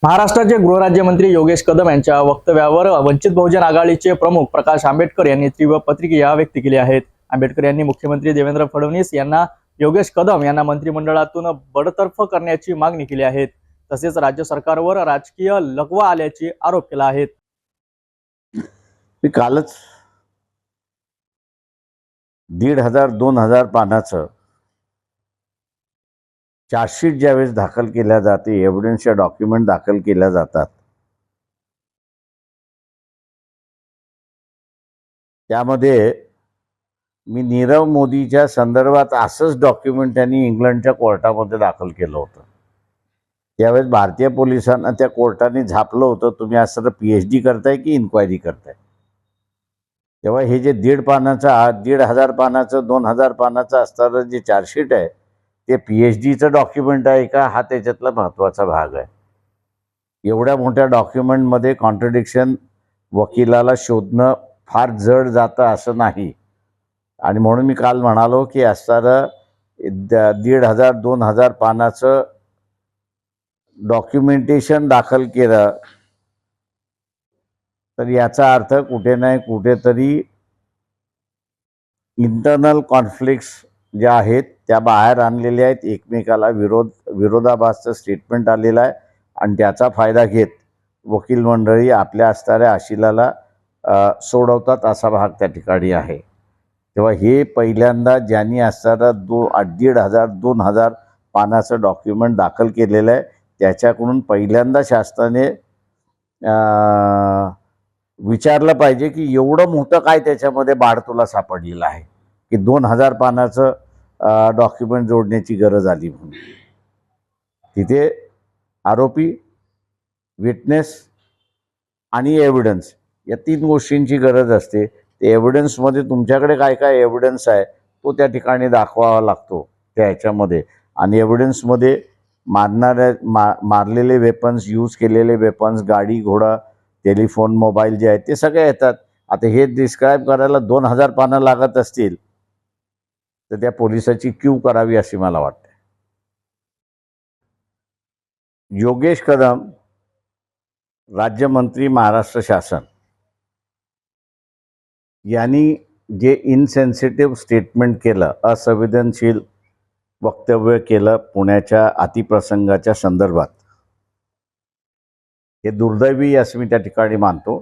महाराष्ट्राचे गृहराज्यमंत्री योगेश कदम यांच्या वक्तव्यावर वंचित बहुजन आघाडीचे प्रमुख प्रकाश आंबेडकर यांनी तीव्र प्रतिक्रिया व्यक्त केली आहे। आंबेडकर यांनी मुख्यमंत्री देवेंद्र फडणवीस यांना योगेश कदम यांना मंत्रिमंडळातून बडतर्फ करण्याची मागणी केली आहे। तसेच राज्य सरकारवर राजकीय लकवा आल्याची आरोप केला आहे। मी कालच 1,500-2,000 पानाचं चार्जशीट ज्यावेळेस दाखल केल्या जाते, एव्हिडन्सच्या डॉक्युमेंट दाखल केल्या जातात, त्यामध्ये मी नीरव मोदीच्या संदर्भात असंच डॉक्युमेंट त्यांनी इंग्लंडच्या कोर्टामध्ये दाखल केलं होतं। त्यावेळेस भारतीय पोलिसांना त्या कोर्टाने झापलं होतं, तुम्ही असं PhD करताय की इन्क्वायरी करताय। तेव्हा हे जे 1,500 पानाचं 2,000 पानाचं असणारं जे चार्जशीट आहे ते PhDचं डॉक्युमेंट आहे का, हा त्याच्यातला महत्त्वाचा भाग आहे। एवढ्या मोठ्या डॉक्युमेंटमध्ये कॉन्ट्रडिक्शन वकिलाला शोधणं फार जड जातं असं नाही, आणि म्हणून मी काल म्हणालो की असणारं 1,500-2,000 पानाचं डॉक्युमेंटेशन दाखल केलं तर याचा अर्थ कुठे नाही कुठेतरी इंटरनल कॉन्फ्लिक्ट्स ज्या आहेत त्या बाहेर आणलेल्या आहेत, एकमेकाला विरोधाभासचं स्टेटमेंट आलेलं आहे, आणि त्याचा फायदा घेत वकील मंडळी आपल्या असणाऱ्या आशिलाला सोडवतात असा भाग त्या ठिकाणी आहे। तेव्हा हे पहिल्यांदा ज्यांनी असणारं 1,500-2,000 पानाचं डॉक्युमेंट दाखल केलेलं आहे त्याच्याकडून पहिल्यांदा शासनाने विचारलं पाहिजे की एवढं मोठं काय त्याच्यामध्ये बाळ तुला सापडलेलं आहे की 2,000 पानाचं डॉक्युमेंट जोडण्याची गरज आली म्हणून। तिथे आरोपी, विटनेस आणि एव्हिडन्स या 3 गोष्टींची गरज असते। ते एव्हिडन्समध्ये तुमच्याकडे काय काय एव्हिडन्स आहे तो त्या ठिकाणी दाखवावा लागतो त्या ह्याच्यामध्ये, आणि एव्हिडन्समध्ये मारलेले वेपन्स, यूज केलेले वेपन्स, गाडी, घोडा, टेलिफोन, मोबाईल जे आहेत ते सगळे येतात। आता हे डिस्क्राईब करायला 2,000 पानं लागत असतील तर त्या पोलिसाची क्यू करावी अशी मला वाटते। योगेश कदम राज्यमंत्री, महाराष्ट्र शासन यांनी जे इनसेन्सिटिव्ह स्टेटमेंट केलं, असंवेदनशील वक्तव्य केलं पुण्याच्या अतिप्रसंगाच्या संदर्भात, हे दुर्दैवी असं मी त्या ठिकाणी मानतो।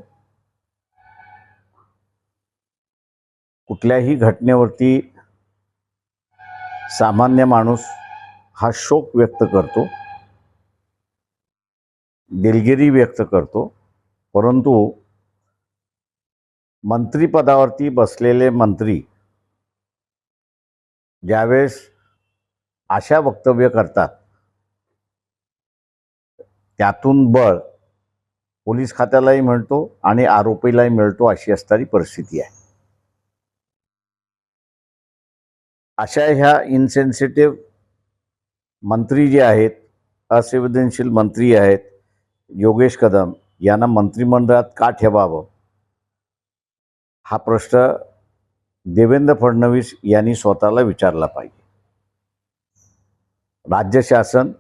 कुठल्याही घटनेवरती सामान्य माणूस हा शोक व्यक्त करतो, दिलगिरी व्यक्त करतो, परंतु मंत्रिपदावरती बसलेले मंत्री ज्यावेळेस अशा वक्तव्य करतात त्यातून बळ पोलीस खात्यालाही मिळतो आणि आरोपीलाही मिळतो अशी असणारी परिस्थिती आहे। अशा ह्या इनसेन्सिटिव्ह मंत्री जे आहेत, असंवेदनशील मंत्री आहेत, योगेश कदम यांना मंत्रिमंडळात का ठेवावं हा प्रश्न देवेंद्र फडणवीस यांनी स्वतःला विचारला पाहिजे। राज्य शासन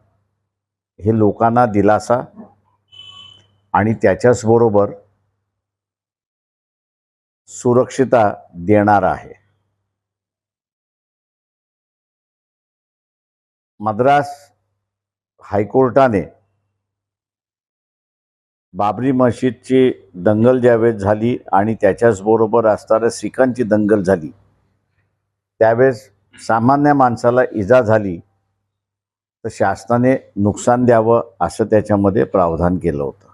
हे लोकांना दिलासा आणि त्याच्याचबरोबर सुरक्षितता देणार आहे। मद्रास हायकोर्टाने बाबरी मस्जिदची दंगल ज्यावेळेस झाली आणि त्याच्याचबरोबर असणाऱ्या सिखांची दंगल झाली त्यावेळेस सामान्य माणसाला इजा झाली तर शासनाने नुकसान द्यावं असं त्याच्यामध्ये प्रावधान केलं होतं।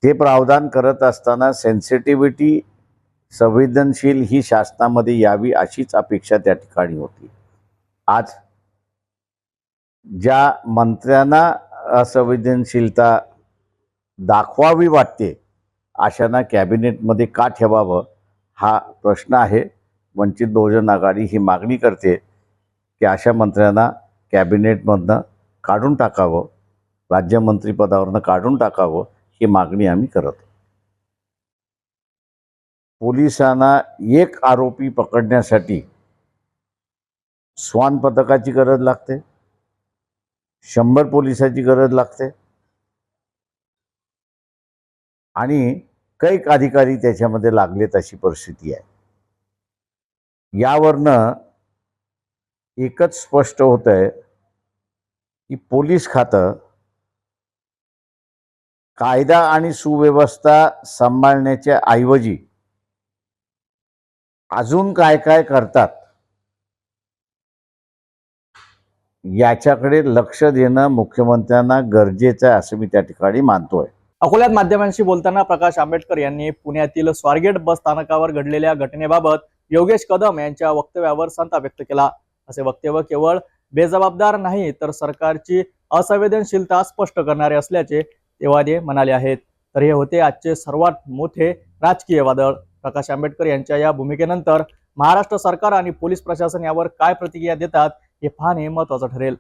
ते प्रावधान करत असताना सेन्सिटिव्हिटी, संवेदनशील ही शासनामध्ये यावी अशीच अपेक्षा त्या ठिकाणी होती। आज ज्या मंत्र्यांना असंवेदनशीलता दाखवावी वाटते अशांना कॅबिनेटमध्ये का ठेवावं हा प्रश्न आहे। वंचित बहुजन आघाडी ही मागणी करते की अशा मंत्र्यांना कॅबिनेटमधनं काढून टाकावं, राज्यमंत्रीपदावरनं काढून टाकावं ही मागणी आम्ही करतो। पोलिसांना एक आरोपी पकडण्यासाठी श्वान पथकाची गरज लागते, 100 पोलिसाची गरज लागते आणि कैक अधिकारी त्याच्यामध्ये लागलेत अशी परिस्थिती आहे. यावरनं एकच स्पष्ट होत आहे की पोलीस खातं कायदा आणि सुव्यवस्था सांभाळण्याच्या ऐवजी अजून काय काय करतात याच्याकडे लक्ष देणं मुख्यमंत्र्यांना गरजेचं आहे असं मी त्या ठिकाणी मानतोय. अकोल्यात माध्यमांशी बोलताना प्रकाश आंबेडकर यांनी पुण्यातील स्वारगेट बस स्थानकावर घडलेल्या घटनेबाबत योगेश कदम यांच्या वक्तव्यावर संताप व्यक्त केला. असे वक्तव्य केवळ बेजबाबदार नाही तर सरकारची असंवेदनशीलता स्पष्ट करणारे असल्याचे तेवादे म्हणाले आहेत. तर हे होते आजचे सर्वात मोठे राजकीय वादळ. प्रकाश आंबेडकर यांच्या या भूमिकेनंतर महाराष्ट्र सरकार आणि पोलीस प्रशासन यावर काय प्रतिक्रिया देतात हे पाहणे महत्त्वाचं ठरेल.